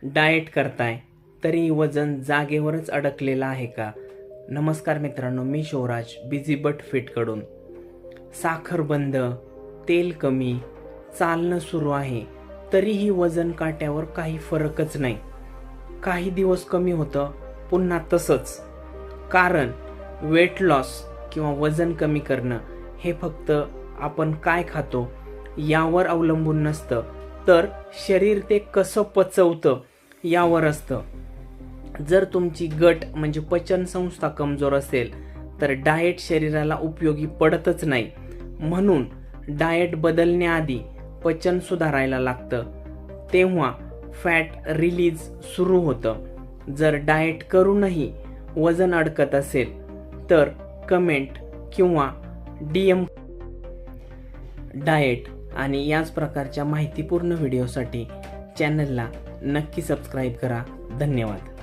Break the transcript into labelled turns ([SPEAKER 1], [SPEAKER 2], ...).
[SPEAKER 1] Diet करताय तरी वजन जागेवरच अडकलेलं आहे का? नमस्कार मित्रांनो, मी शिवराज बिझी बट फिटकडून. साखर बंद, तेल कमी, चालणं सुरू आहे, तरीही वजन काट्यावर काही फरकच नाही. काही दिवस कमी होतं, पुन्हा तसंच. कारण वेट लॉस किंवा वजन कमी करणं हे फक्त आपण काय खातो यावर अवलंबून नसतं, तर शरीर ते कसं पचवतं यावर असतं. जर तुमची गट म्हणजे पचन संस्था कमजोर असेल तर डाएट शरीराला उपयोगी पडतच नाही. म्हणून डाएट बदलण्याआधी पचन सुधारायला लागतं, तेव्हा फॅट रिलीज सुरू होतं. जर डाएट करूनही वजन अडकत असेल तर कमेंट किंवा DM डाएट आणि याच प्रकारच्या माहितीपूर्ण व्हिडिओसाठी चॅनलला नक्की सबस्क्राईब करा. धन्यवाद.